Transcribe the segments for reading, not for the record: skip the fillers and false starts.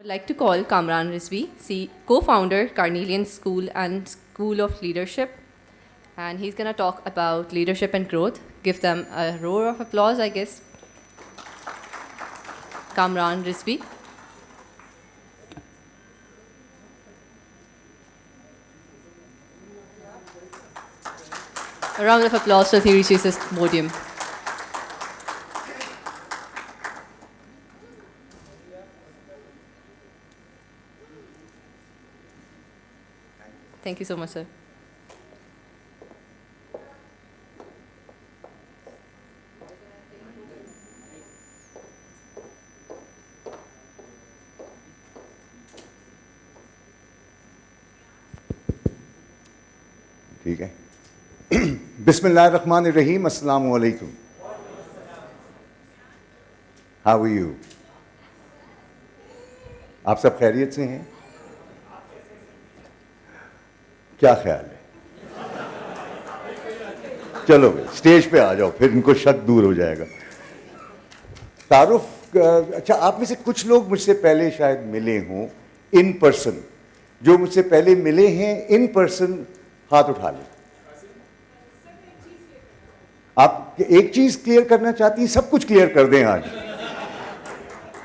like to call Kamran Rizvi, co-founder, Carnelian School and School of Leadership. And he's going to talk about leadership and growth. Give them a roar of applause, I guess. Kamran Rizvi. A round of applause till he reaches his podium. Thank you so much, sir. ٹھیک ہے. بسم اللہ الرحمن الرحیم. السلام علیکم. How are you? آپ سب خیریت سے ہیں؟ کیا خیال ہے؟ چلو اسٹیج پہ آ جاؤ, پھر ان کو شک دور ہو جائے گا. تعارف, اچھا آپ میں سے کچھ لوگ مجھ سے پہلے شاید ملے ہوں ان پرسن. جو مجھ سے پہلے ملے ہیں ان پرسن ہاتھ اٹھا لیں. آپ ایک چیز کلیئر کرنا چاہتی ہیں؟ سب کچھ کلیئر کر دیں آج.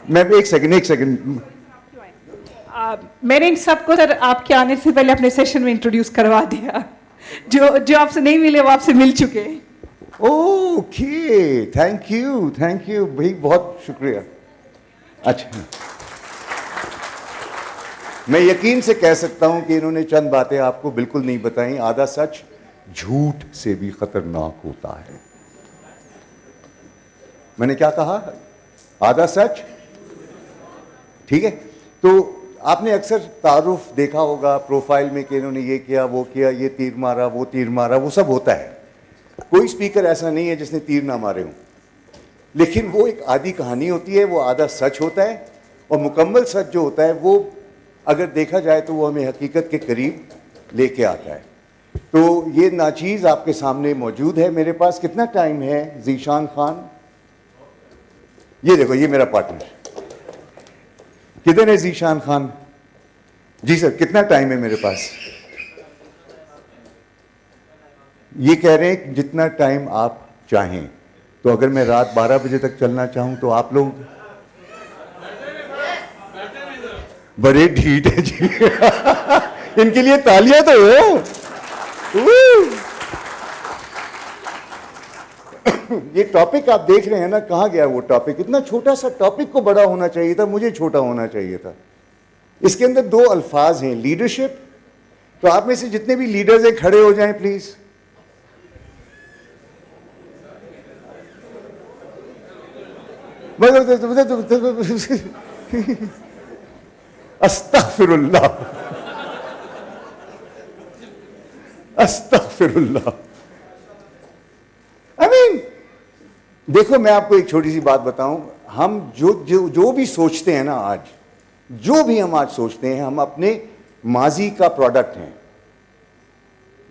میں ایک سیکنڈ میں نے ان سب کو سر آپ کے آنے سے پہلے اپنے سیشن میں انٹروڈیوس کروا دیا. جو آپ سے نہیں ملے وہ آپ سے مل چکے. اوکے, تھینک یو بھائی, بہت شکریہ. اچھا, میں یقین سے کہہ سکتا ہوں کہ انہوں نے چند باتیں آپ کو بالکل نہیں بتائیں. آدھا سچ جھوٹ سے بھی خطرناک ہوتا ہے. میں نے کیا کہا؟ آدھا سچ. ٹھیک ہے, تو آپ نے اکثر تعارف دیکھا ہوگا پروفائل میں کہ انہوں نے یہ کیا, وہ کیا, یہ تیر مارا, وہ تیر مارا, وہ سب ہوتا ہے. کوئی اسپیکر ایسا نہیں ہے جس نے تیر نہ مارے ہوں. لیکن وہ ایک آدھی کہانی ہوتی ہے, وہ آدھا سچ ہوتا ہے, اور مکمل سچ جو ہوتا ہے وہ اگر دیکھا جائے تو وہ ہمیں حقیقت کے قریب لے کے آتا ہے. تو یہ ناچیز آپ کے سامنے موجود ہے. میرے پاس کتنا ٹائم ہے ذیشان خان؟ یہ دیکھو, یہ میرا پارٹنر. کدھر ہے ذیشان خان؟ جی سر, کتنا ٹائم ہے میرے پاس؟ یہ کہہ رہے ہیں جتنا ٹائم آپ چاہیں. تو اگر میں رات 12 بجے تک چلنا چاہوں تو آپ لوگ بڑے ڈھیٹ ہیں جی. ان کے لیے تالیاں تو ہو. یہ ٹاپک آپ دیکھ رہے ہیں نا, کہاں گیا وہ ٹاپک؟ اتنا چھوٹا سا ٹاپک کو بڑا ہونا چاہیے تھا, مجھے چھوٹا ہونا چاہیے تھا. اس کے اندر 2 الفاظ ہیں, لیڈرشپ. تو آپ میں سے جتنے بھی لیڈرز ہیں کھڑے ہو جائیں پلیز. استغفر اللہ, استغفر اللہ. دیکھو میں آپ کو ایک چھوٹی سی بات بتاؤں. ہم جو بھی سوچتے ہیں نا آج, جو بھی ہم آج سوچتے ہیں, ہم اپنے ماضی کا پروڈکٹ ہیں.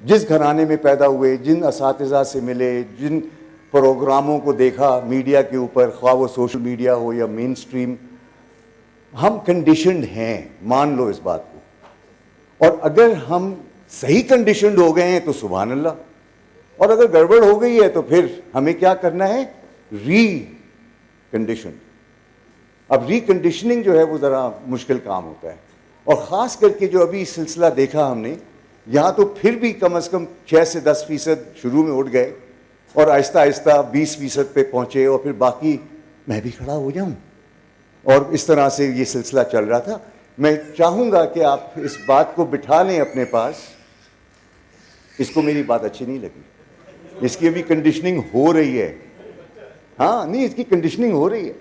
جس گھرانے میں پیدا ہوئے, جن اساتذہ سے ملے, جن پروگراموں کو دیکھا میڈیا کے اوپر, خواہ وہ سوشل میڈیا ہو یا مین سٹریم, ہم کنڈیشنڈ ہیں. مان لو اس بات کو. اور اگر ہم صحیح کنڈیشنڈ ہو گئے ہیں تو سبحان اللہ, اور اگر گڑبڑ ہو گئی ہے تو پھر ہمیں کیا کرنا ہے؟ ری کنڈیشن. اب ری کنڈیشننگ جو ہے وہ ذرا مشکل کام ہوتا ہے, اور خاص کر کے جو ابھی سلسلہ دیکھا ہم نے یہاں, تو پھر بھی کم از کم 6 سے 10% شروع میں اٹھ گئے, اور آہستہ آہستہ 20% پہ پہنچے, اور پھر باقی میں بھی کھڑا ہو جاؤں. اور اس طرح سے یہ سلسلہ چل رہا تھا. میں چاہوں گا کہ آپ اس بات کو بٹھا لیں اپنے پاس. اس کو میری بات اچھی نہیں لگی. اس کی ابھی کنڈیشننگ ہو رہی ہے. ہاں نہیں, اس کی کنڈیشننگ ہو رہی ہے.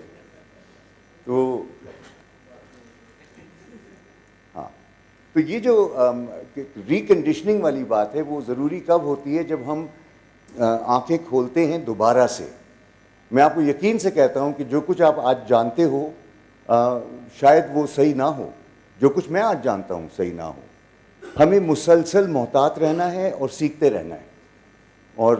تو ہاں, تو یہ جو ریکنڈیشننگ والی بات ہے وہ ضروری کب ہوتی ہے؟ جب ہم آنکھیں کھولتے ہیں دوبارہ سے. میں آپ کو یقین سے کہتا ہوں کہ جو کچھ آپ آج جانتے ہو شاید وہ صحیح نہ ہو. جو کچھ میں آج جانتا ہوں صحیح نہ ہو. ہمیں مسلسل محتاط رہنا ہے اور سیکھتے رہنا ہے. اور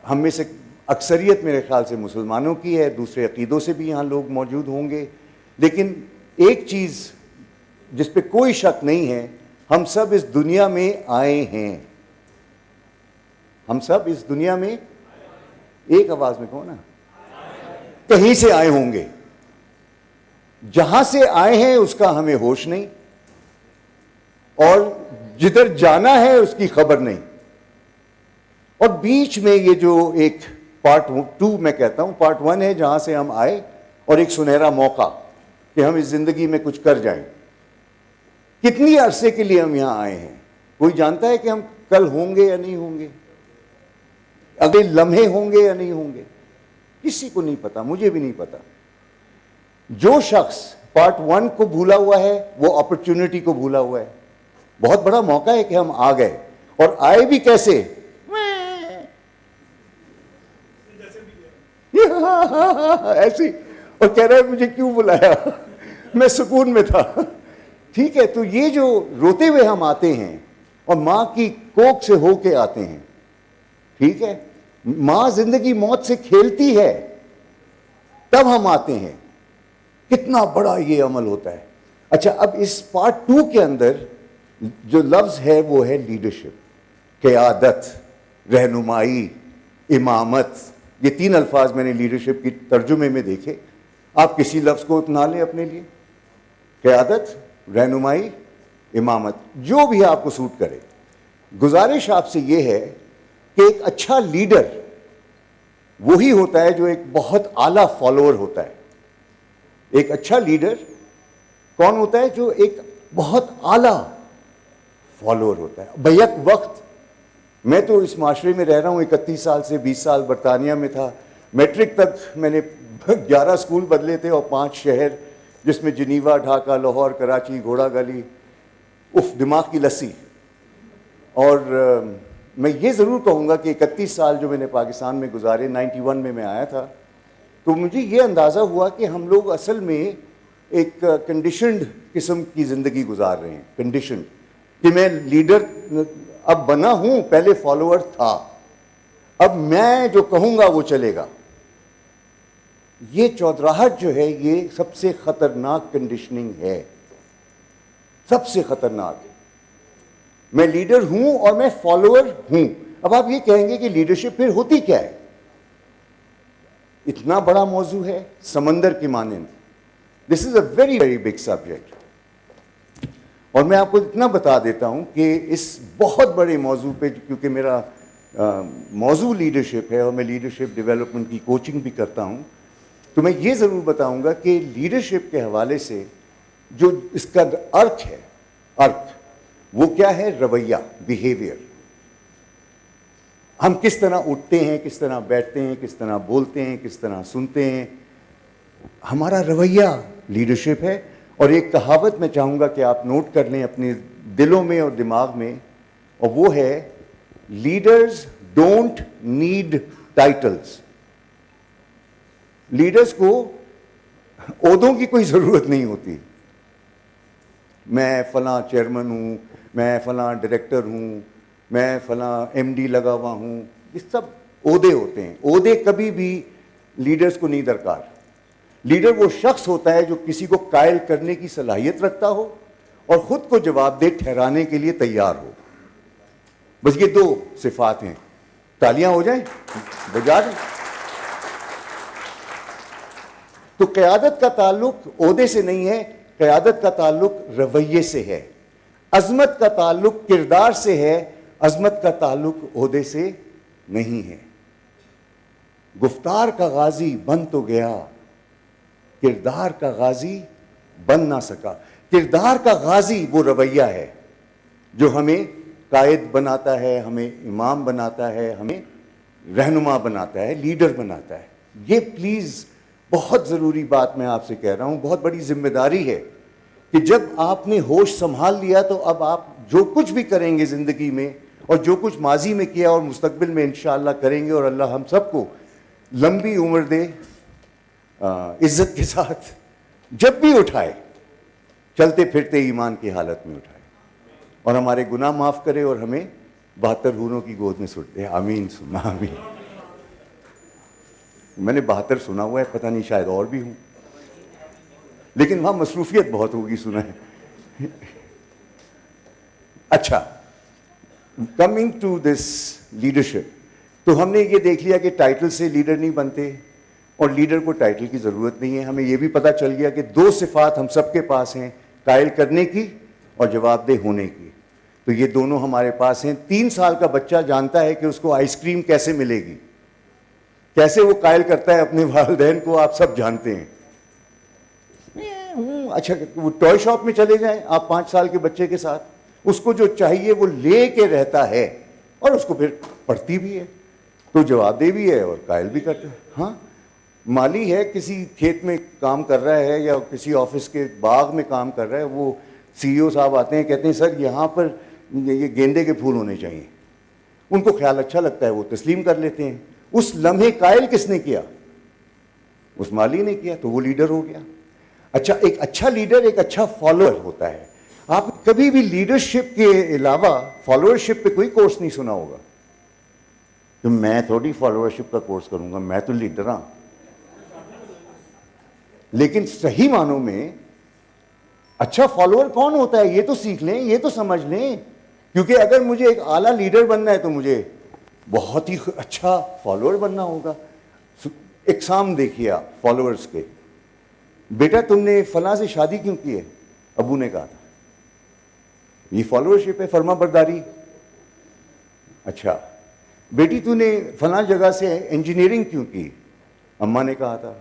ہم میں سے اکثریت میرے خیال سے مسلمانوں کی ہے, دوسرے عقیدوں سے بھی یہاں لوگ موجود ہوں گے. لیکن ایک چیز جس پہ کوئی شک نہیں ہے, ہم سب اس دنیا میں آئے ہیں. ہم سب اس دنیا میں, ایک آواز میں کہو نا, کہیں سے آئے ہوں گے. جہاں سے آئے ہیں اس کا ہمیں ہوش نہیں, اور جدھر جانا ہے اس کی خبر نہیں. اور بیچ میں یہ جو ایک پارٹ 2 میں کہتا ہوں, پارٹ 1 ہے جہاں سے ہم آئے, اور ایک سنہرا موقع کہ ہم اس زندگی میں کچھ کر جائیں. کتنی عرصے کے لیے ہم یہاں آئے ہیں؟ کوئی جانتا ہے کہ ہم کل ہوں گے یا نہیں ہوں گے؟ اگلے لمحے ہوں گے یا نہیں ہوں گے؟ کسی کو نہیں پتا, مجھے بھی نہیں پتا. جو شخص پارٹ 1 کو بھولا ہوا ہے وہ اپرچونٹی کو بھولا ہوا ہے. بہت بڑا موقع ہے کہ ہم آ گئے, اور آئے بھی کیسے؟ ایسی, اور کہہ رہا ہے مجھے کیوں بلایا, میں سکون میں تھا. ٹھیک ہے, تو یہ جو روتے ہوئے ہم آتے ہیں اور ماں کی کوکھ سے ہو کے آتے ہیں, ٹھیک ہے, ماں زندگی موت سے کھیلتی ہے تب ہم آتے ہیں. کتنا بڑا یہ عمل ہوتا ہے. اچھا, اب اس پارٹ 2 کے اندر جو لفظ ہے وہ ہے لیڈرشپ, قیادت, رہنمائی, امامت. یہ 3 الفاظ میں نے لیڈرشپ کی ترجمے میں دیکھے. آپ کسی لفظ کو اپنا لیں اپنے لیے, قیادت, رہنمائی, امامت, جو بھی آپ کو سوٹ کرے. گزارش آپ سے یہ ہے کہ ایک اچھا لیڈر وہی ہوتا ہے جو ایک بہت اعلیٰ فالوور ہوتا ہے. ایک اچھا لیڈر کون ہوتا ہے؟ جو ایک بہت اعلیٰ فالوور ہوتا ہے. بیک وقت میں تو اس معاشرے میں رہ رہا ہوں 31 سال سے. 20 سال برطانیہ میں تھا. میٹرک تک میں نے 11 اسکول بدلے تھے اور 5 شہر, جس میں جنیوا, ڈھاکہ, لاہور, کراچی, گھوڑا گالی, دماغ کی لسی. اور میں یہ ضرور کہوں گا کہ 31 سال جو میں نے پاکستان میں گزارے, 91 میں آیا تھا, تو مجھے یہ اندازہ ہوا کہ ہم لوگ اصل میں ایک کنڈیشنڈ قسم کی زندگی گزار رہے ہیں. کنڈیشنڈ کہ میں لیڈر اب بنا ہوں, پہلے فالوور تھا, اب میں جو کہوں گا وہ چلے گا. یہ چودراہٹ جو ہے یہ سب سے خطرناک کنڈیشننگ ہے, سب سے خطرناک. میں لیڈر ہوں اور میں فالوور ہوں. اب آپ یہ کہیں گے کہ لیڈرشپ پھر ہوتی کیا ہے؟ اتنا بڑا موضوع ہے, سمندر کی مانند. This is a very very big subject. اور میں آپ کو اتنا بتا دیتا ہوں کہ اس بہت بڑے موضوع پہ, کیونکہ میرا موضوع لیڈرشپ ہے اور میں لیڈرشپ ڈیولپمنٹ کی کوچنگ بھی کرتا ہوں, تو میں یہ ضرور بتاؤں گا کہ لیڈرشپ کے حوالے سے جو اس کا ارتھ ہے, ارتھ وہ کیا ہے؟ رویہ, بیہیویئر. ہم کس طرح اٹھتے ہیں, کس طرح بیٹھتے ہیں, کس طرح بولتے ہیں, کس طرح سنتے ہیں, ہمارا رویہ لیڈرشپ ہے. اور ایک کہاوت میں چاہوں گا کہ آپ نوٹ کر لیں اپنے دلوں میں اور دماغ میں, اور وہ ہے leaders don't need titles. Leaders کو عہدوں کی کوئی ضرورت نہیں ہوتی. میں فلاں چیئرمین ہوں, میں فلاں ڈائریکٹر ہوں, میں فلاں ایم ڈی لگا ہوا ہوں, یہ سب عہدے ہوتے ہیں. عہدے کبھی بھی لیڈرز کو نہیں درکار. لیڈر وہ شخص ہوتا ہے جو کسی کو قائل کرنے کی صلاحیت رکھتا ہو اور خود کو جواب دہ ٹھہرانے کے لیے تیار ہو. بس یہ 2 صفات ہیں. تالیاں ہو جائیں, بجا دیں. تو قیادت کا تعلق عہدے سے نہیں ہے, قیادت کا تعلق رویے سے ہے. عظمت کا تعلق کردار سے ہے, عظمت کا تعلق عہدے سے نہیں ہے. گفتار کا غازی بن تو گیا, کردار کا غازی بن نہ سکا. کردار کا غازی وہ رویہ ہے جو ہمیں قائد بناتا ہے, ہمیں امام بناتا ہے, ہمیں رہنما بناتا ہے, لیڈر بناتا ہے. یہ پلیز بہت ضروری بات میں آپ سے کہہ رہا ہوں, بہت بڑی ذمہ داری ہے کہ جب آپ نے ہوش سنبھال لیا تو اب آپ جو کچھ بھی کریں گے زندگی میں, اور جو کچھ ماضی میں کیا اور مستقبل میں انشاءاللہ کریں گے, اور اللہ ہم سب کو لمبی عمر دے, عزت کے ساتھ, جب بھی اٹھائے چلتے پھرتے ایمان کی حالت میں اٹھائے, اور ہمارے گناہ معاف کرے اور ہمیں 72 حوروں کی گود میں سٹ دے. آمین ثم آمین. میں نے 72 سنا ہوا ہے, پتہ نہیں شاید اور بھی ہوں, لیکن وہاں مصروفیت بہت ہوگی, سنا ہے. اچھا, کمنگ ٹو دس لیڈرشپ, تو ہم نے یہ دیکھ لیا کہ ٹائٹل سے لیڈر نہیں بنتے اور لیڈر کو ٹائٹل کی ضرورت نہیں ہے. ہمیں یہ بھی پتہ چل گیا کہ 2 صفات ہم سب کے پاس ہیں, قائل کرنے کی اور جواب دہ ہونے کی. تو یہ دونوں ہمارے پاس ہیں. 3 سال کا بچہ جانتا ہے کہ اس کو آئس کریم کیسے ملے گی, کیسے وہ قائل کرتا ہے اپنے والدین کو, آپ سب جانتے ہیں. اچھا, وہ ٹوائے شاپ میں چلے جائیں آپ 5 سال کے بچے کے ساتھ, اس کو جو چاہیے وہ لے کے رہتا ہے اور اس کو پھر پڑھتی بھی ہے, تو جواب دہ بھی ہے اور قائل بھی کرتا ہے. ہاں, مالی ہے, کسی کھیت میں کام کر رہا ہے یا کسی آفس کے باغ میں کام کر رہا ہے, وہ سی ای او صاحب آتے ہیں, کہتے ہیں سر یہاں پر یہ گیندے کے پھول ہونے چاہیے. ان کو خیال اچھا لگتا ہے, وہ تسلیم کر لیتے ہیں. اس لمحے قائل کس نے کیا؟ اس مالی نے کیا, تو وہ لیڈر ہو گیا. اچھا, ایک اچھا لیڈر ایک اچھا فالوور ہوتا ہے. آپ کبھی بھی لیڈرشپ کے علاوہ فالوورشپ پہ کوئی کورس نہیں سنا ہوگا. تو میں تھوڑی فالوورشپ کا کورس کروں گا, میں تو لیڈر ہوں. لیکن صحیح معنوں میں اچھا فالوور کون ہوتا ہے یہ تو سیکھ لیں, یہ تو سمجھ لیں. کیونکہ اگر مجھے ایک اعلیٰ لیڈر بننا ہے تو مجھے بہت ہی اچھا فالوور بننا ہوگا. اقسام دیکھیے آپ فالوورز کے. بیٹا تم نے فلاں سے شادی کیوں کی ہے؟ ابو نے کہا تھا. یہ فالوورشپ ہے, فرما برداری. اچھا بیٹی تو نے فلاں جگہ سے انجینئرنگ کیوں کی؟ اماں نے کہا تھا.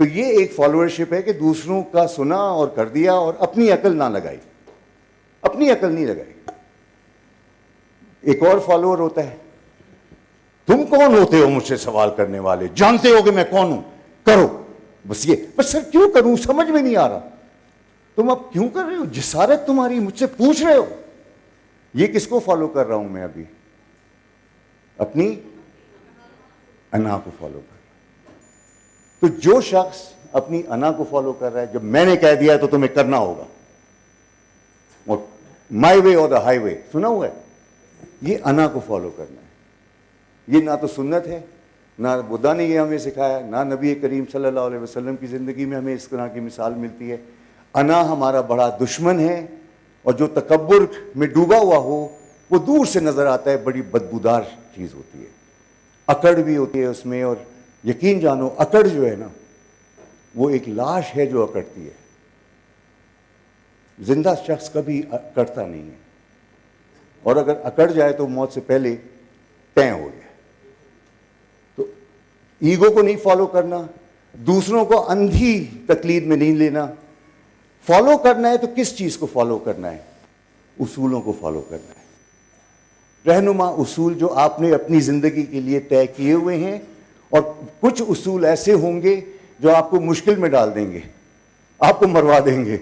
تو یہ ایک فالوورشپ ہے کہ دوسروں کا سنا اور کر دیا اور اپنی عقل نہ لگائی, اپنی عقل نہیں لگائی. ایک اور فالوور ہوتا ہے, تم کون ہوتے ہو مجھ سے سوال کرنے والے, جانتے ہو کہ میں کون ہوں, کرو بس. یہ بس سر کیوں کروں, سمجھ میں نہیں آ رہا. تم اب کیوں کر رہے ہو, جسارت تمہاری, مجھ سے پوچھ رہے ہو. یہ کس کو فالو کر رہا ہوں میں ابھی؟ اپنی انا کو فالو کر رہا ہوں. تو جو شخص اپنی انا کو فالو کر رہا ہے, جب میں نے کہہ دیا تو تمہیں کرنا ہوگا, اور مائی وے اور دا ہائی وے سنا ہوا ہے, یہ انا کو فالو کرنا ہے. یہ نہ تو سنت ہے, نہ بدھا نے یہ ہمیں سکھایا, نہ نبی کریم صلی اللہ علیہ وسلم کی زندگی میں ہمیں اس طرح کی مثال ملتی ہے. انا ہمارا بڑا دشمن ہے, اور جو تکبر میں ڈوبا ہوا ہو وہ دور سے نظر آتا ہے, بڑی بدبودار چیز ہوتی ہے. اکڑ بھی ہوتی ہے اس میں, اور یقین جانو اکڑ جو ہے نا وہ ایک لاش ہے جو اکڑتی ہے. زندہ شخص کبھی اکڑتا نہیں ہے, اور اگر اکڑ جائے تو موت سے پہلے طے ہو گیا. تو ایگو کو نہیں فالو کرنا, دوسروں کو اندھی تقلید میں نہیں لینا. فالو کرنا ہے تو کس چیز کو فالو کرنا ہے؟ اصولوں کو فالو کرنا ہے. رہنما اصول جو آپ نے اپنی زندگی کے لیے طے کیے ہوئے ہیں, اور کچھ اصول ایسے ہوں گے جو آپ کو مشکل میں ڈال دیں گے, آپ کو مروا دیں گے.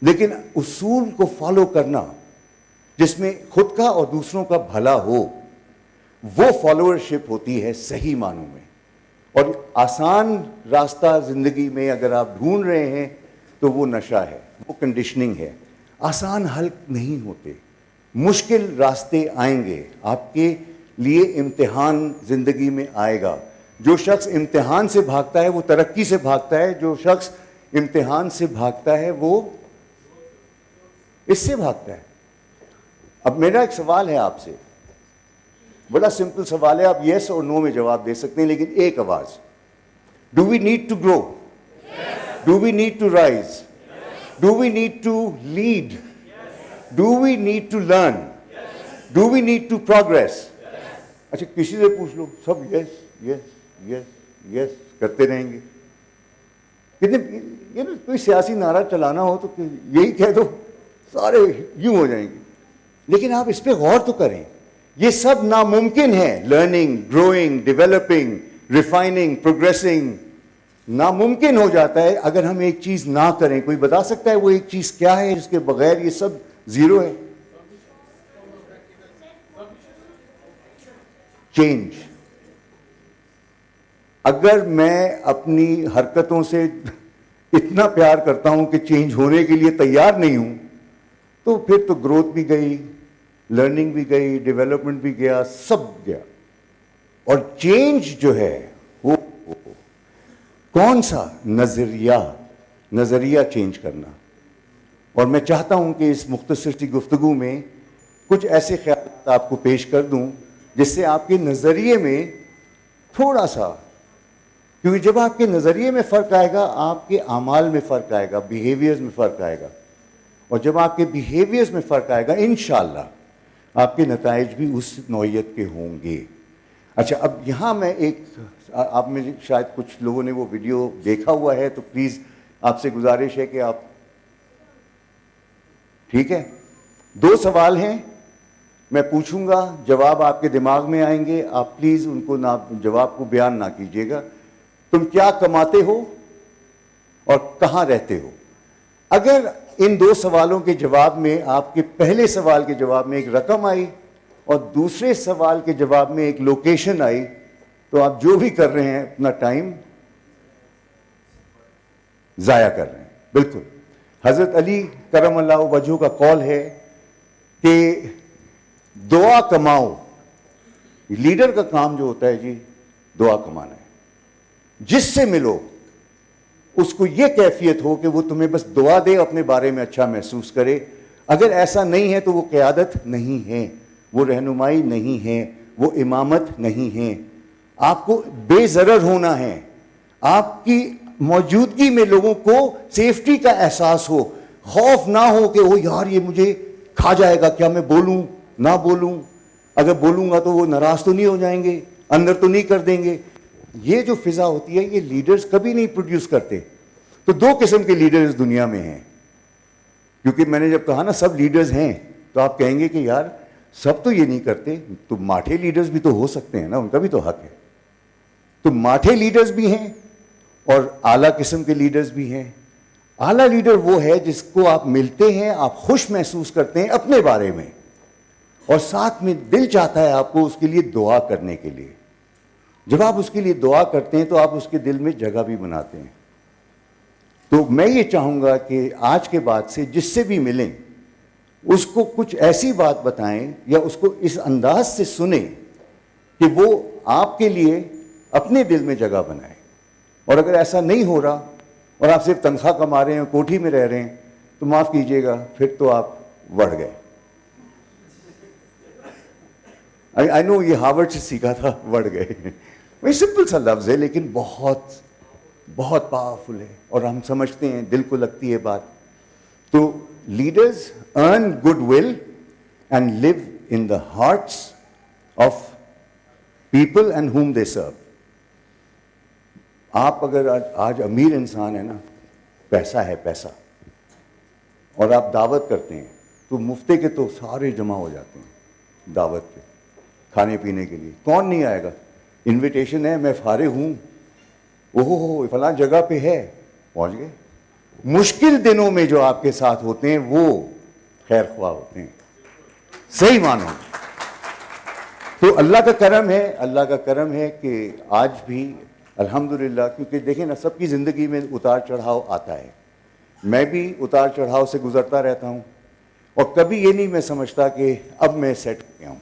لیکن اصول کو فالو کرنا جس میں خود کا اور دوسروں کا بھلا ہو, وہ فالوورشپ ہوتی ہے صحیح معنوں میں. اور آسان راستہ زندگی میں اگر آپ ڈھونڈ رہے ہیں تو وہ نشہ ہے, وہ کنڈیشننگ ہے. آسان حل نہیں ہوتے, مشکل راستے آئیں گے. آپ کے لیے امتحان زندگی میں آئے گا. جو شخص امتحان سے بھاگتا ہے وہ ترقی سے بھاگتا ہے, جو شخص امتحان سے بھاگتا ہے وہ اس سے بھاگتا ہے. اب میرا ایک سوال ہے آپ سے, بڑا سمپل سوال ہے, آپ یس اور نو میں جواب دے سکتے ہیں, لیکن ایک آواز. Do we need to grow? Do we need to rise? Do we need to lead? Do we need to learn? Do we need to progress? اچھا کسی سے پوچھ لو, سب یس یس یس یس کرتے رہیں گے. کتنے کوئی سیاسی نعرہ چلانا ہو تو یہی کہہ دو, سارے یوں ہو جائیں گے. لیکن آپ اس پہ غور تو کریں, یہ سب ناممکن ہے. Learning, growing, developing, refining, progressing ناممکن ہو جاتا ہے اگر ہم ایک چیز نہ کریں. کوئی بتا سکتا ہے وہ ایک چیز کیا ہے جس کے بغیر یہ سب زیرو ہے؟ چینج. اگر میں اپنی حرکتوں سے اتنا پیار کرتا ہوں کہ چینج ہونے کے لیے تیار نہیں ہوں, تو پھر تو گروتھ بھی گئی, لرننگ بھی گئی, ڈیولپمنٹ بھی گیا, سب گیا. اور چینج جو ہے وہ کون سا نظریہ چینج کرنا. اور میں چاہتا ہوں کہ اس مختصر سی گفتگو میں کچھ ایسے خیالات آپ کو پیش کر دوں جس سے آپ کے نظریے میں تھوڑا سا، کیونکہ جب آپ کے نظریے میں فرق آئے گا آپ کے اعمال میں فرق آئے گا، بیہیویئرز میں فرق آئے گا، اور جب آپ کے بیہیویئرز میں فرق آئے گا انشاءاللہ آپ کے نتائج بھی اس نوعیت کے ہوں گے۔ اچھا، اب یہاں میں آپ میں شاید کچھ لوگوں نے وہ ویڈیو دیکھا ہوا ہے، تو پلیز آپ سے گزارش ہے کہ آپ، ٹھیک ہے، 2 سوال ہیں، میں پوچھوں گا، جواب آپ کے دماغ میں آئیں گے، آپ پلیز ان کو جواب کو بیان نہ کیجیے گا۔ تم کیا کماتے ہو اور کہاں رہتے ہو؟ اگر ان 2 سوالوں کے جواب میں آپ کے پہلے سوال کے جواب میں ایک رقم آئی اور دوسرے سوال کے جواب میں ایک لوکیشن آئی، تو آپ جو بھی کر رہے ہیں اپنا ٹائم ضائع کر رہے ہیں۔ بالکل حضرت علی کرم اللہ وجہہ کا قول ہے کہ دعا کماؤ۔ لیڈر کا کام جو ہوتا ہے جی دعا کمانا ہے، جس سے ملو اس کو یہ کیفیت ہو کہ وہ تمہیں بس دعا دے، اپنے بارے میں اچھا محسوس کرے۔ اگر ایسا نہیں ہے تو وہ قیادت نہیں ہے، وہ رہنمائی نہیں ہے، وہ امامت نہیں ہے۔ آپ کو بے ضرر ہونا ہے، آپ کی موجودگی میں لوگوں کو سیفٹی کا احساس ہو، خوف نہ ہو کہ وہ یار یہ مجھے کھا جائے گا، کیا میں بولوں نہ بولوں، اگر بولوں گا تو وہ ناراض تو نہیں ہو جائیں گے، اندر تو نہیں کر دیں گے۔ یہ جو فضا ہوتی ہے یہ لیڈرز کبھی نہیں پروڈیوس کرتے۔ تو 2 قسم کے لیڈر اس دنیا میں ہیں، کیونکہ میں نے جب کہا نا سب لیڈرز ہیں، تو آپ کہیں گے کہ یار سب تو یہ نہیں کرتے، تو ماٹھے لیڈرز بھی تو ہو سکتے ہیں نا، ان کا بھی تو حق ہے۔ تو ماٹھے لیڈرز بھی ہیں اور اعلیٰ قسم کے لیڈرز بھی ہیں۔ اعلیٰ لیڈر وہ ہے جس کو آپ ملتے ہیں، آپ خوش محسوس کرتے ہیں اپنے بارے میں، اور ساتھ میں دل چاہتا ہے آپ کو اس کے لیے دعا کرنے کے لیے۔ جب آپ اس کے لیے دعا کرتے ہیں تو آپ اس کے دل میں جگہ بھی بناتے ہیں۔ تو میں یہ چاہوں گا کہ آج کے بعد سے جس سے بھی ملیں اس کو کچھ ایسی بات بتائیں یا اس کو اس انداز سے سنیں کہ وہ آپ کے لیے اپنے دل میں جگہ بنائے۔ اور اگر ایسا نہیں ہو رہا اور آپ صرف تنخواہ کما رہے ہیں، کوٹھی میں رہ رہے ہیں، تو معاف کیجیے گا، پھر تو آپ بڑھ گئے۔ آئی نو یہ ہارورڈ سے سیکھا تھا، بڑھ گئے، وہی سمپل سا لفظ ہے لیکن بہت بہت پاورفل ہے، اور ہم سمجھتے ہیں، دل کو لگتی ہے بات۔ تو leaders earn goodwill and live in the hearts of people and whom they serve. آپ اگر آج امیر انسان ہے نا، پیسہ ہے پیسہ، اور آپ دعوت کرتے ہیں تو مفتے کے تو سارے جمع ہو جاتے ہیں دعوت پہ کھانے پینے کے لیے۔ کون نہیں آئے گا؟ انویٹیشن ہے، میں فارغ ہوں، اوہ فلاں جگہ پہ ہے، پہنچ گئے۔ مشکل دنوں میں جو آپ کے ساتھ ہوتے ہیں وہ خیر خواہ ہوتے ہیں، صحیح معنوں میں۔ تو اللہ کا کرم ہے، اللہ کا کرم ہے کہ آج بھی الحمدللہ، کیونکہ دیکھیں نا سب کی زندگی میں اتار چڑھاؤ آتا ہے، میں بھی اتار چڑھاؤ سے گزرتا رہتا ہوں، اور کبھی یہ نہیں میں سمجھتا کہ اب میں سیٹ ہو گیا ہوں،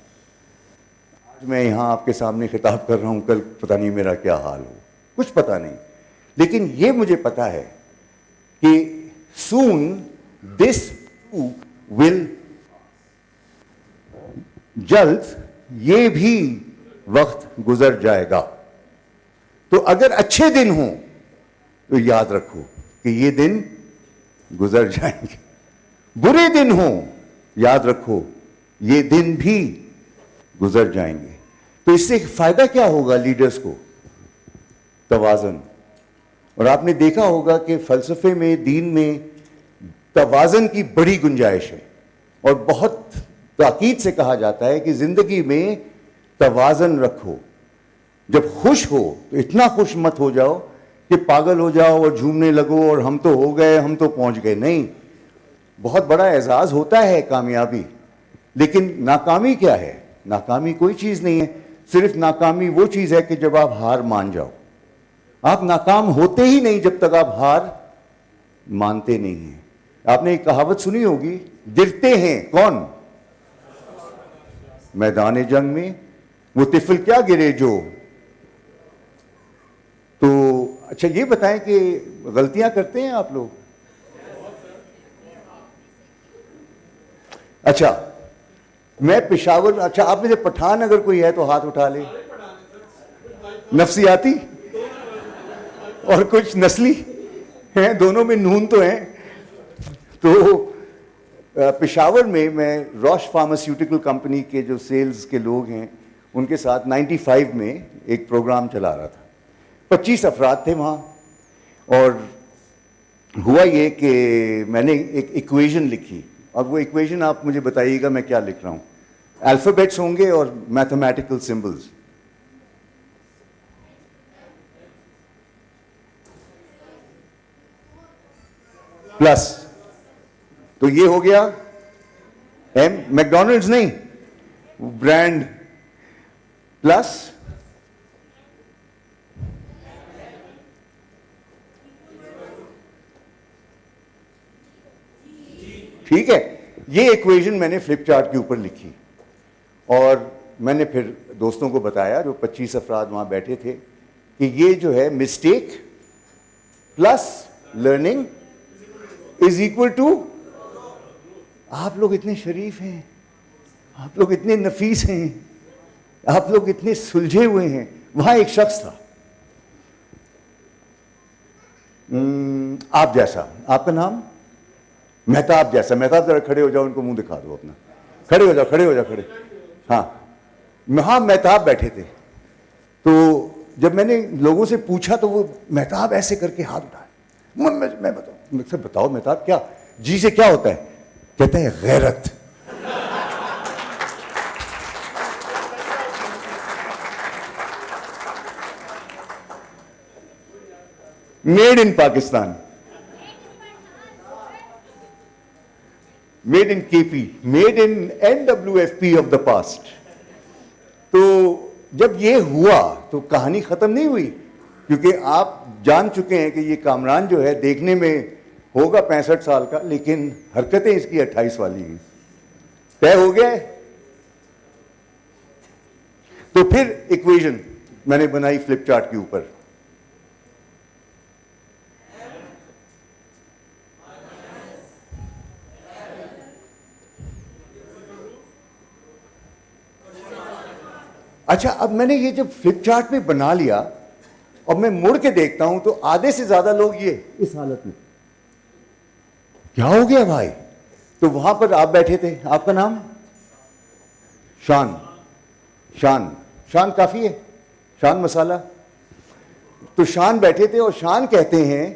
آج میں یہاں آپ کے سامنے خطاب کر رہا ہوں، کل پتہ نہیں میرا کیا حال ہو، کچھ پتہ نہیں۔ لیکن یہ مجھے پتہ ہے کہ سون دس ول، جلد یہ بھی وقت گزر جائے گا۔ تو اگر اچھے دن ہوں تو یاد رکھو کہ یہ دن گزر جائیں گے، برے دن ہوں یاد رکھو یہ دن بھی گزر جائیں گے۔ تو اس سے فائدہ کیا ہوگا لیڈرز کو؟ توازن۔ اور آپ نے دیکھا ہوگا کہ فلسفے میں، دین میں توازن کی بڑی گنجائش ہے، اور بہت تاکید سے کہا جاتا ہے کہ زندگی میں توازن رکھو۔ جب خوش ہو تو اتنا خوش مت ہو جاؤ کہ پاگل ہو جاؤ اور جھومنے لگو اور ہم تو ہو گئے، ہم تو پہنچ گئے۔ نہیں، بہت بڑا اعزاز ہوتا ہے کامیابی، لیکن ناکامی کیا ہے؟ ناکامی کوئی چیز نہیں ہے، صرف ناکامی وہ چیز ہے کہ جب آپ ہار مان جاؤ۔ آپ ناکام ہوتے ہی نہیں جب تک آپ ہار مانتے نہیں ہیں۔ آپ نے ایک کہاوت سنی ہوگی، گرتے ہیں کون؟ میدان جنگ میں وہ طفل کیا گرے جو۔ تو اچھا یہ بتائیں کہ غلطیاں کرتے ہیں آپ لوگ؟ اچھا میں پشاور, اچھا آپ میں سے پٹھان اگر کوئی ہے تو ہاتھ اٹھا لے. نفسیاتی اور کچھ نسلی ہیں, دونوں میں نون تو ہیں. تو پشاور میں روش فارماسیوٹیکل کمپنی کے جو سیلز کے لوگ ہیں ان کے ساتھ 95 میں ایک پروگرام چلا رہا تھا. 25 افراد تھے وہاں, اور ہوا یہ کہ میں نے ایک ایکویژن لکھی, اور وہ ایکویژن آپ مجھے بتائیے گا میں کیا لکھ رہا ہوں. الفابیٹس ہوں گے اور میتھمیٹیکل سمبلز. پلس تو یہ ہو گیا ایم, میکڈونلڈز نہیں, برانڈ, پلس ٹھیک ہے. یہ ایکویژن میں نے فلپ چارٹ کے اوپر لکھی, اور میں نے پھر دوستوں کو بتایا جو 25 افراد وہاں بیٹھے تھے کہ یہ جو ہے mistake plus learning is equal to. آپ لوگ اتنے شریف ہیں, آپ لوگ اتنے نفیس ہیں, آپ لوگ اتنے سلجھے ہوئے ہیں. وہاں ایک شخص تھا آپ جیسا, آپ کا نام مہتاب جیسا. مہتاب ذرا کھڑے ہو جاؤ, ان کو منہ دکھا دو اپنا. کھڑے ہو جاؤ, کھڑے ہو جاؤ, کھڑے. ہاں وہاں مہتاب بیٹھے تھے. تو جب میں نے لوگوں سے پوچھا تو وہ مہتاب ایسے کر کے ہاتھ اٹھائے. میں بتاؤں, مجھ سے بتاؤ مہتاب کیا جی سے کیا ہوتا ہے؟ کہتے ہیں غیرت. Made in Pakistan, made in K P, made in NWFP of the past. تو جب یہ ہوا تو کہانی ختم نہیں ہوئی, کیونکہ آپ جان چکے ہیں کہ یہ کامران جو ہے دیکھنے میں ہوگا 65 سال کا, لیکن حرکتیں اس کی 28 والی ہیں. طے ہو گئے. تو پھر ایکویژن میں نے بنائی فلپ چارٹ کے اوپر. اچھا اب میں نے یہ جب فلپ چارٹ میں بنا لیا اور میں مڑ کے دیکھتا ہوں تو آدھے سے زیادہ لوگ یہ اس حالت میں, کیا ہو گیا بھائی؟ تو وہاں پر آپ بیٹھے تھے, آپ کا نام شان, شان, شان کافی ہے, شان مسالہ. تو شان بیٹھے تھے اور شان کہتے ہیں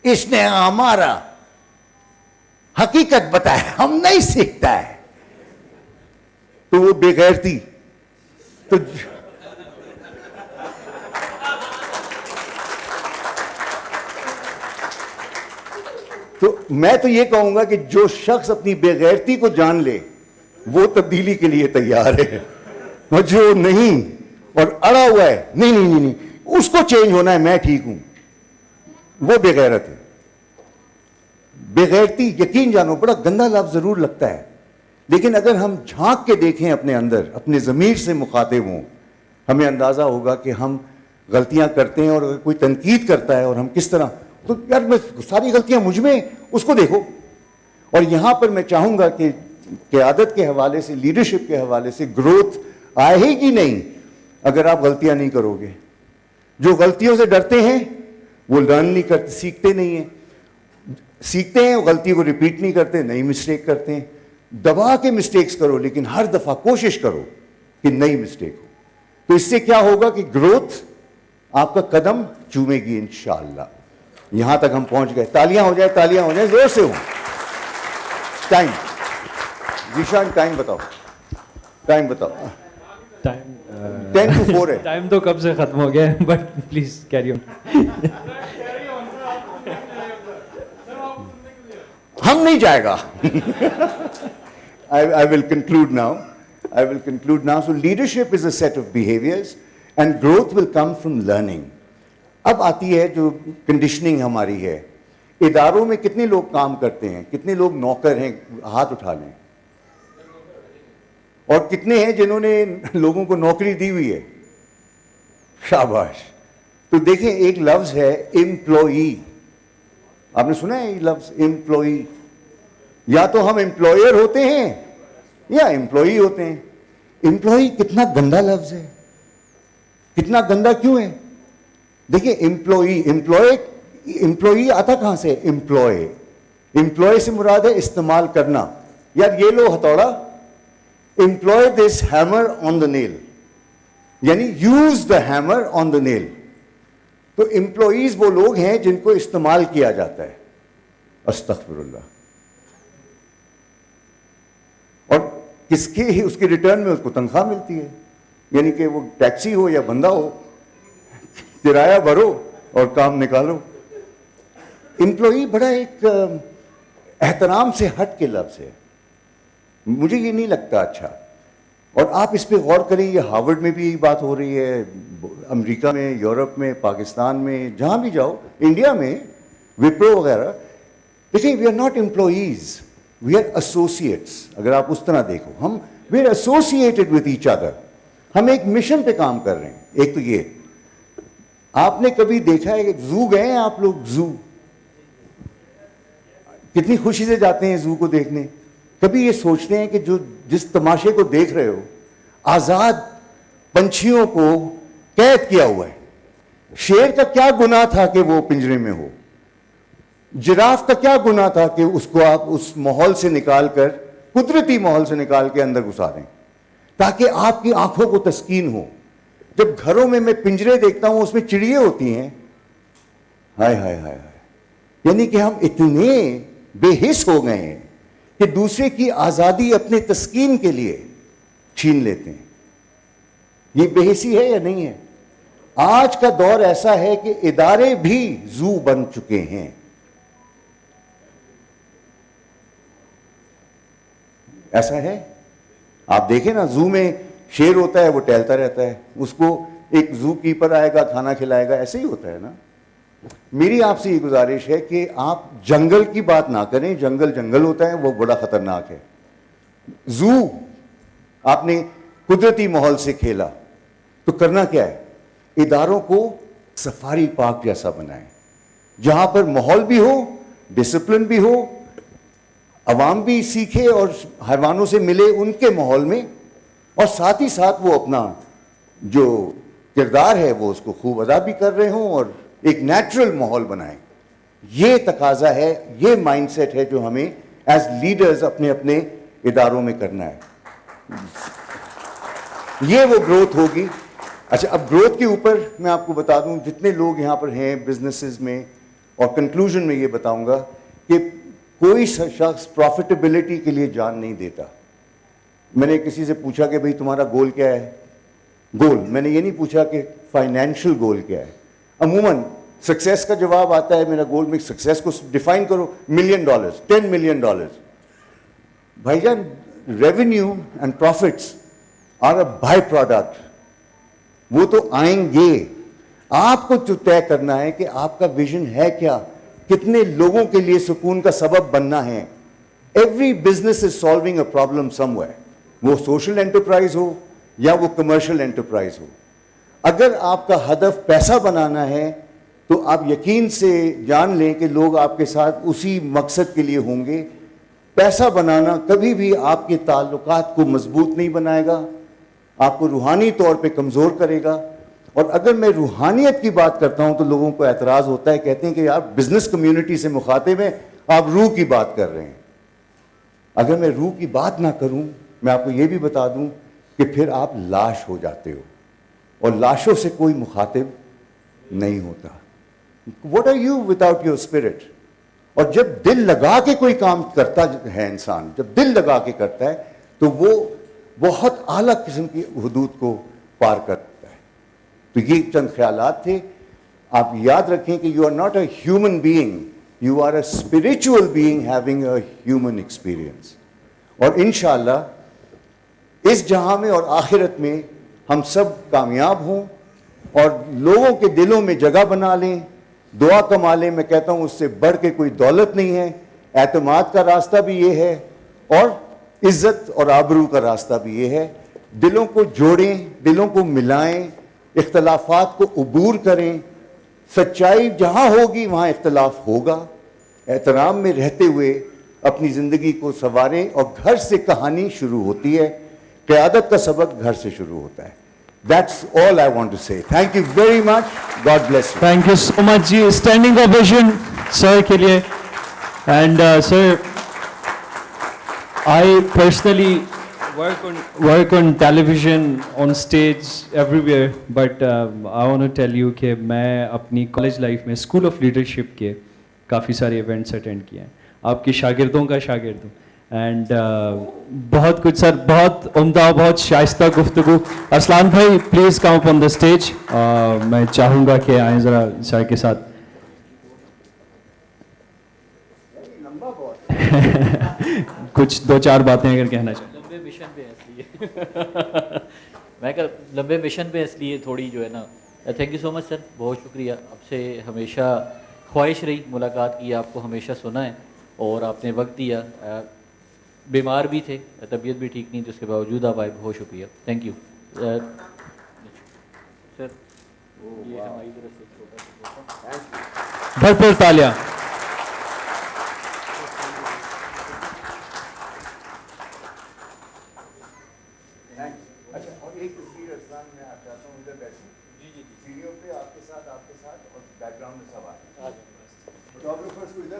اس نے ہمارا حقیقت بتایا, ہم نہیں سیکھتا ہے. تو وہ بے غیرتی, تو میں تو یہ کہوں گا کہ جو شخص اپنی بے غیرتی کو جان لے وہ تبدیلی کے لیے تیار ہے, اور جو نہیں اور اڑا ہوا ہے نہیں نہیں نہیں نہیں اس کو چینج ہونا ہے, میں ٹھیک ہوں, وہ بے غیرت ہے. بے غیرتی یقین جانو بڑا گندا لفظ ضرور لگتا ہے, لیکن اگر ہم جھانک کے دیکھیں اپنے اندر, اپنے ضمیر سے مخاطب ہوں, ہمیں اندازہ ہوگا کہ ہم غلطیاں کرتے ہیں, اور اگر کوئی تنقید کرتا ہے اور ہم کس طرح, تو یار میں ساری غلطیاں مجھ میں, اس کو دیکھو. اور یہاں پر میں چاہوں گا کہ قیادت کے حوالے سے, لیڈرشپ کے حوالے سے گروتھ آئے گی نہیں اگر آپ غلطیاں نہیں کرو گے. جو غلطیوں سے ڈرتے ہیں وہ لرن نہیں کرتے, سیکھتے نہیں ہیں. سیکھتے ہیں, غلطی کو ریپیٹ نہیں کرتے, نئی مسٹیک کرتے ہیں. دبا کے مسٹیکس کرو, لیکن ہر دفعہ کوشش کرو کہ نئی مسٹیک ہو. تو اس سے کیا ہوگا کہ گروتھ آپ کا قدم چومے گی انشاءاللہ. یہاں تک ہم پہنچ گئے. تالیاں ہو جائے, تالیاں ہو جائیں, زور سے ہوں. ٹائم ذیشان, ٹائم بتاؤ, ٹائم بتاؤ. 10 to 4 ہے. ٹائم تو کب سے ختم ہو گیا ہے, بٹ پلیز کیری آن. ہم نہیں جائے گا. I will conclude now. So leadership is a set of behaviors and growth will come from learning. اب آتی ہے جو کنڈیشننگ ہماری ہے. اداروں میں کتنے لوگ کام کرتے ہیں, کتنے لوگ نوکر ہیں, ہاتھ اٹھا لیں. اور کتنے ہیں جنہوں نے لوگوں کو نوکری دی ہوئی ہے؟ شاباش. تو دیکھیں ایک لفظ ہے امپلائی. آپ نے سنا ہے یہ لفظ امپلائی؟ یا تو ہم امپلائر ہوتے ہیں یا امپلائی ہوتے ہیں. امپلائی کتنا گندا لفظ ہے, کتنا گندا کیوں ہے؟ دیکھیں امپلائی آتا کہاں سے؟ امپلائی سے مراد ہے استعمال کرنا. یار یہ لو ہتھوڑا, امپلوائے دس ہیمر آن دا نیل, یعنی یوز دا ہیمر آن دا نیل. تو امپلائیز وہ لوگ ہیں جن کو استعمال کیا جاتا ہے. استغفر اللہ. اور کس کے اس کے ریٹرن میں اس کو تنخواہ ملتی ہے, یعنی کہ وہ ٹیکسی ہو یا بندہ ہو, کرایہ بھرو اور کام نکالو. امپلائی بڑا ایک احترام سے ہٹ کے لفظ ہے, مجھے یہ نہیں لگتا اچھا. اور آپ اس پہ غور کریں, یہ ہارورڈ میں بھی یہی بات ہو رہی ہے, امریکہ میں, یورپ میں, پاکستان میں, جہاں بھی جاؤ, انڈیا میں وپرو وغیرہ. دیکھیں we are not employees, we are associates. اگر آپ اس طرح دیکھو, ہم we are associated with each other, ہم ایک مشن پہ کام کر رہے ہیں. ایک تو یہ, آپ نے کبھی دیکھا ہے کہ زو گئے ہیں آپ لوگ؟ زو کتنی خوشی سے جاتے ہیں زو کو دیکھنے. کبھی یہ سوچتے ہیں کہ جو جس تماشے کو دیکھ رہے ہو, آزاد پنچھیوں کو قید کیا ہوا ہے. شیر کا کیا گناہ تھا کہ وہ پنجرے میں ہو؟ جراف کا کیا گناہ تھا کہ اس کو آپ اس ماحول سے نکال کر, قدرتی ماحول سے نکال کے اندر گھسا دیں تاکہ آپ کی آنکھوں کو تسکین ہو؟ جب گھروں میں پنجرے دیکھتا ہوں اس میں چڑیے ہوتی ہیں, ہائے ہائے ہائے ہائے, یعنی کہ ہم اتنے بے حس ہو گئے ہیں کہ دوسرے کی آزادی اپنے تسکین کے لیے چھین لیتے ہیں. یہ بے حسی ہے یا نہیں ہے؟ آج کا دور ایسا ہے کہ ادارے بھی زو بن چکے ہیں. ایسا ہے, آپ دیکھیں نا, زو میں شیر ہوتا ہے, وہ ٹہلتا رہتا ہے, اس کو ایک زو کیپر آئے گا, کھانا کھلائے گا, ایسے ہی ہوتا ہے نا. میری آپ سے یہ گزارش ہے کہ آپ جنگل کی بات نہ کریں. جنگل ہوتا ہے, وہ بڑا خطرناک ہے. زو آپ نے قدرتی ماحول سے کھیلا تو کرنا کیا ہے؟ اداروں کو سفاری پارک جیسا بنائیں, جہاں پر ماحول بھی ہو, ڈسپلن بھی ہو, عوام بھی سیکھے اور حیوانوں سے ملے ان کے ماحول میں, اور ساتھ ہی ساتھ وہ اپنا جو کردار ہے وہ اس کو خوب ادا بھی کر رہے ہوں اور ایک نیچرل ماحول بنائیں. یہ تقاضا ہے, یہ مائنڈ سیٹ ہے جو ہمیں ایز لیڈرز اپنے اپنے اداروں میں کرنا ہے. یہ وہ گروتھ ہوگی. اچھا, اب گروتھ کے اوپر میں آپ کو بتا دوں, جتنے لوگ یہاں پر ہیں بزنسز میں, اور کنکلوژن میں یہ بتاؤں گا کہ کوئی شخص پروفیٹیبلٹی کے لیے جان نہیں دیتا. میں نے کسی سے پوچھا کہ بھئی تمہارا گول کیا ہے؟ گول, میں نے یہ نہیں پوچھا کہ فائنینشل گول کیا ہے. عموماً سکسیس کا جواب آتا ہے میرا گول میں سکسیس کو ڈیفائن کرو, $1 ملین, $10 ملین. بھائی جان, revenue and profits are a byproduct, وہ تو آئیں گے. آپ کو جو طے کرنا ہے کہ آپ کا ویژن ہے کیا, کتنے لوگوں کے لیے سکون کا سبب بننا ہے. Every business is solving a problem some where, وہ سوشل انٹرپرائز ہو یا وہ کمرشل انٹرپرائز ہو. اگر آپ کا ہدف پیسہ بنانا ہے تو آپ یقین سے جان لیں کہ لوگ آپ کے ساتھ اسی مقصد کے لیے ہوں گے. پیسہ بنانا کبھی بھی آپ کے تعلقات کو مضبوط نہیں بنائے گا, آپ کو روحانی طور پہ کمزور کرے گا. اور اگر میں روحانیت کی بات کرتا ہوں تو لوگوں کو اعتراض ہوتا ہے, کہتے ہیں کہ یار بزنس کمیونٹی سے مخاطب ہیں, آپ روح کی بات کر رہے ہیں. اگر میں روح کی بات نہ کروں, میں آپ کو یہ بھی بتا دوں کہ پھر آپ لاش ہو جاتے ہو, اور لاشوں سے کوئی مخاطب نہیں ہوتا. What are you without your spirit? اور جب دل لگا کے کوئی کام کرتا ہے انسان, جب دل لگا کے کرتا ہے تو وہ بہت اعلیٰ قسم کی حدود کو پار کرتا ہے. تو یہ چند خیالات تھے. آپ یاد رکھیں کہ you are not a human being, you are a spiritual being having a human experience. اور انشاءاللہ اس جہاں میں اور آخرت میں ہم سب کامیاب ہوں اور لوگوں کے دلوں میں جگہ بنا لیں, دعا کما لیں. میں کہتا ہوں اس سے بڑھ کے کوئی دولت نہیں ہے. اعتماد کا راستہ بھی یہ ہے اور عزت اور آبرو کا راستہ بھی یہ ہے. دلوں کو جوڑیں, دلوں کو ملائیں, اختلافات کو عبور کریں. سچائی جہاں ہوگی وہاں اختلاف ہوگا. احترام میں رہتے ہوئے اپنی زندگی کو سنواریں, اور گھر سے کہانی شروع ہوتی ہے, قیادت کا سبق گھر سے شروع ہوتا ہے. That's all I want to say. Thank you very much. God bless you. Thank you so much G. Standing ovation sir کے لیے. And sir, I personally work on television, on stage, everywhere. But I want to tell you کہ میں اپنی college life میں school of leadership کے کافی سارے events attend کیے ہیں, آپ کی شاگردوں کا شاگرد ہوں. اینڈ بہت کچھ سر, بہت عمدہ, بہت شائستہ گفتگو. ارسلان بھائی please come up on the stage. میں چاہوں گا کہ آئیں ذرا سر کے ساتھ. کچھ 2-4 باتیں اگر کہنا چاہیں. لمبے مشن پہ اس لیے میں کہ لمبے مشن پہ اس لیے تھوڑی جو ہے نا. تھینک یو سو مچ سر, بہت شکریہ. آپ سے ہمیشہ خواہش رہی ملاقات کی, آپ کو ہمیشہ سنا ہے اور آپ نے وقت دیا. بیمار بھی تھے, طبیعت بھی ٹھیک نہیں تھی, اس کے باوجود آپ آئے, بہت شکریہ. Thank you sir. یہ ہماری طرف سے چھوٹا سا بھرپور تالیاں. اچھا, اور ایک تصویر ارسلان میں آپ چاہتا ہوں ادھر بیٹھیں. جی سیڑھیوں پہ آپ کے ساتھ اور بیک گراؤنڈ میں سب آ جائیں. فوٹوگرافرس کو ادھر